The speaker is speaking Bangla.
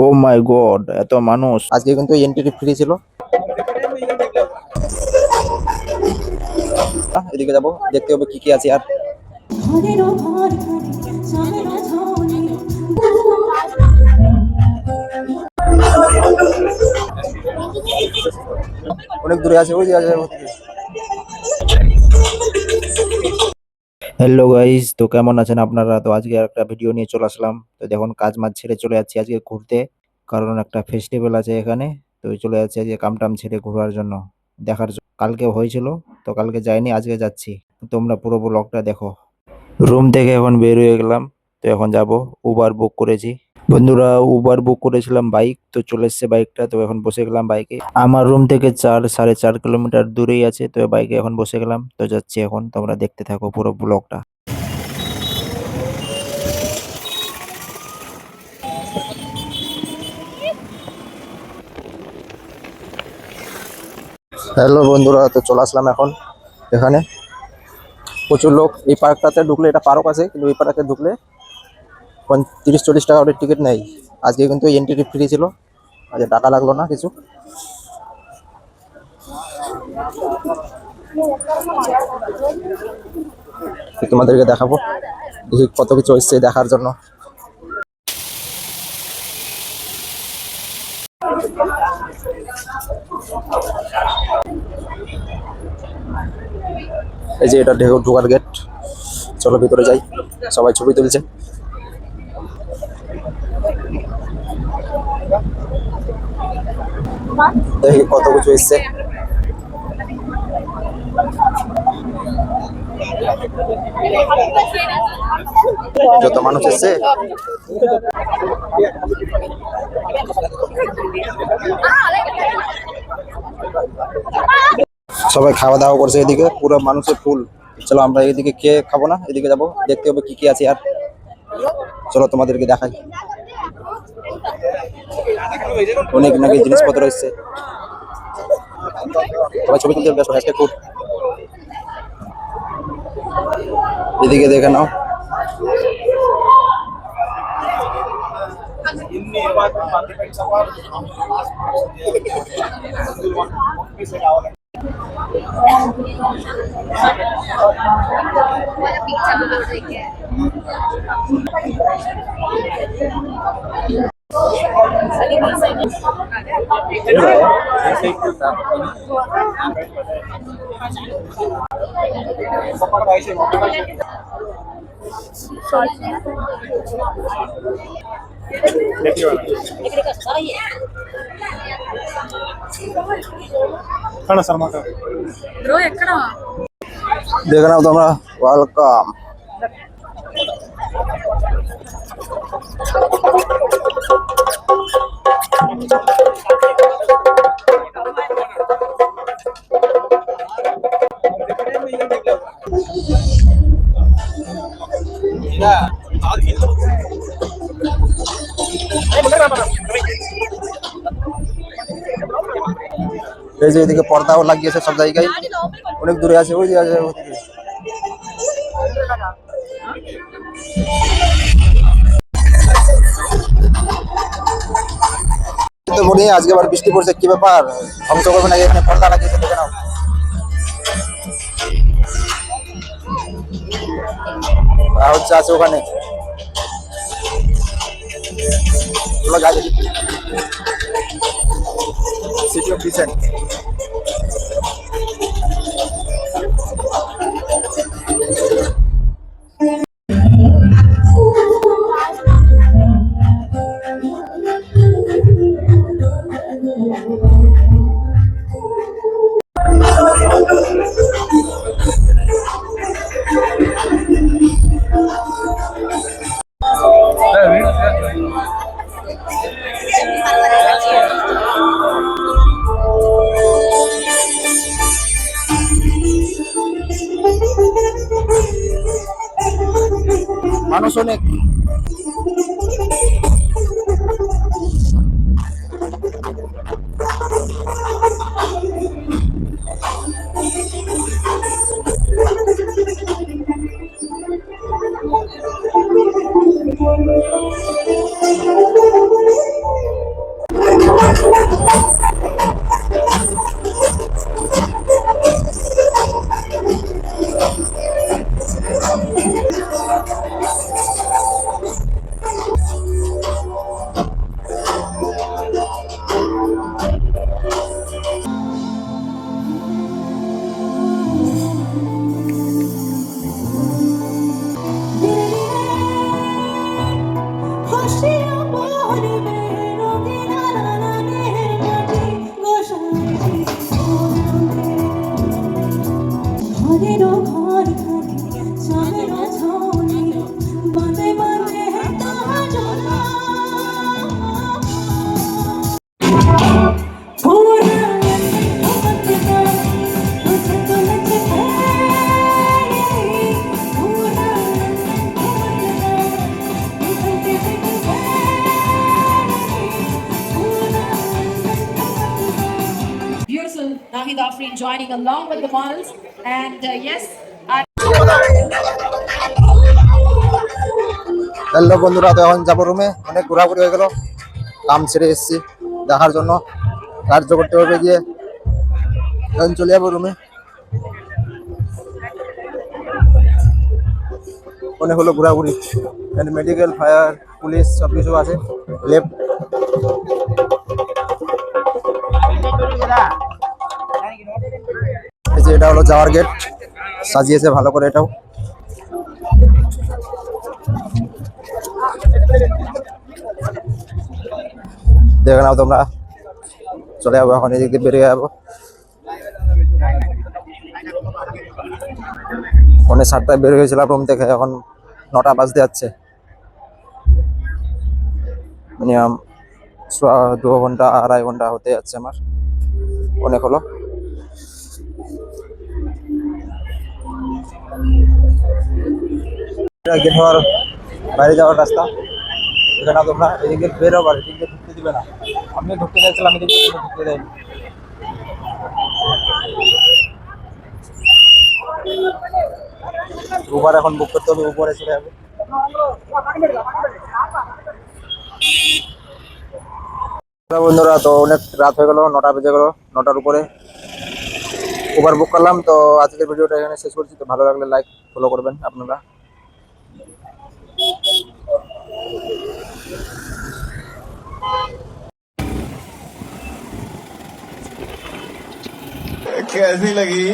ও মাই গড, এত মানুষ! আজকে কিন্তু এন্ট্রি ফ্রি ছিল। এদিকে যাবো, দেখতে হবে কি কি আছে। আর অনেক দূরে আছে, ওই যে আছে। হ্যালো গাইস, তো কেমন আছেন আপনারা? তো আজকে একটা ভিডিও নিয়ে চলে আসলাম। তো দেখুন, কাজ মাজ ছেড়ে চলে যাচ্ছি আজকে ঘুরতে, কারণ একটা ফেস্টিভ্যাল আছে এখানে। তো চলে যাচ্ছি আজকে কামটাম ছেড়ে ঘোরার জন্য, দেখার জন্য। কালকে হয়েছিল, তো কালকে যাইনি, আজকে যাচ্ছি। তোমরা পুরো ব্লগটা দেখো। রুম থেকে এখন বের হয়ে গেলাম, তো এখন যাব। উবার বুক করেছি বন্ধুরা, উবার বুক করেছিলাম বাইক, তো চলে এসছে বাইকটা। তো এখন বসে গেলাম বাইকে। আমার রুম থেকে 4-4.5 কিলোমিটার দূরেই আছে। তো বাইকে এখন বসে গেলাম, তো যাচ্ছি এখন। তোমরা দেখতে থাকো পুরো ব্লগটা। হ্যালো বন্ধুরা, তো চলে আসলাম এখন এখানে। প্রচুর লোক। এই পার্কটাতে ঢুকলে, এটা পার্ক আছে কিন্তু এই পার্কে ঢুকলে 30-40 টাকা করে টিকিট নেয়। আজকে কিন্তু এন্ট্রি ফ্রি ছিল, আজকে টাকা লাগলো না কিছু। তো তোমাদেরকে দেখাবো, দেখি কত কিছু হচ্ছে দেখার জন্য। এই যে এটা ঢোকার গেট। চলো ভিতরে যাই, সবাই ছবি তুলছে। দেখি কত কিছু এসছে। যত মানুষ এসছে, সবাই খাওয়া দাওয়া করছে। এদিকে পুরো মানুষের ফুল। চলো আমরা এদিকে খেয়ে খাবো না, এদিকে যাবো, দেখতে হবে কি কি আছে। আর চলো তোমাদেরকে দেখাই, অনেক নাকি জিনিসপত্র এসছে। সবাই ছবি তুলতে ব্যস্ত, হ্যাশট্যাগ ফুড। এদিকে দেখে নাও। দেখে নাও তোমরা, ওয়েলকাম। এই যে এদিকে পর্দাও লাগিয়েছে সব জায়গায়, অনেক দূরে আছে, ওই যে আছে ওদিকে। তো বলি, আজকে আবার বৃষ্টি পড়ছে, কি ব্যাপার? ধ্বংস করবে নাকি? এখানে পর্দা লাগিয়েছে, দেখে নাও। হচ্ছে আছে ওখানে। City of decent. মানুষ অনেক। Beautiful Nahid Afreen joining along with the models. And yes, hello বন্ধুরা, তো এখন যাবো রুমে। অনেক ঘোরাঘুরি হয়ে গেল, কাম ছেড়ে এসেছি দেখার জন্য, কার্য করতে হবে গিয়ে। এখন চলে যাবো রুমে। অনেক হলো ঘোরাঘুরি, এখানে মেডিকেল, ফায়ার, পুলিশ সব কিছু আছে। লেফট এই যে এটা হলো যাওয়ার গেট, সাজিয়েছে ভালো করে। এটাও দেখে নাও তোমরা। চলে যাবো এখন, এদিক দিয়ে বেরিয়ে যাবো। ফোনে 7টায় বের হয়েছিলাম রুম থেকে, এখন 9টা বাজতে যাচ্ছে। মিনিমাম 2 ঘন্টা 2.5 ঘন্টা হতে যাচ্ছে আমার। অনেক হলো। গেট হওয়ার বাইরে যাওয়ার রাস্তা, এখানে তোমরা এদিকে বের হবার, এদিকে ঢুকতে দিবে না। আমি ঢুকতে চাইছিলাম, এদিকে ঢুকতে দেয়নি। উবার এখন বুক করতে হবে, উপরে চলে যাবে। বন্ধুরা, তো অনেক রাত হয়ে গেল, 9টা বেজে গেল, 9টার উপরে উবার বুক করলাম। তো আজকের ভিডিওটা এখানে শেষ করছি। তো ভালো লাগলে লাইক ফলো করবেন আপনারা। कैसी लगी?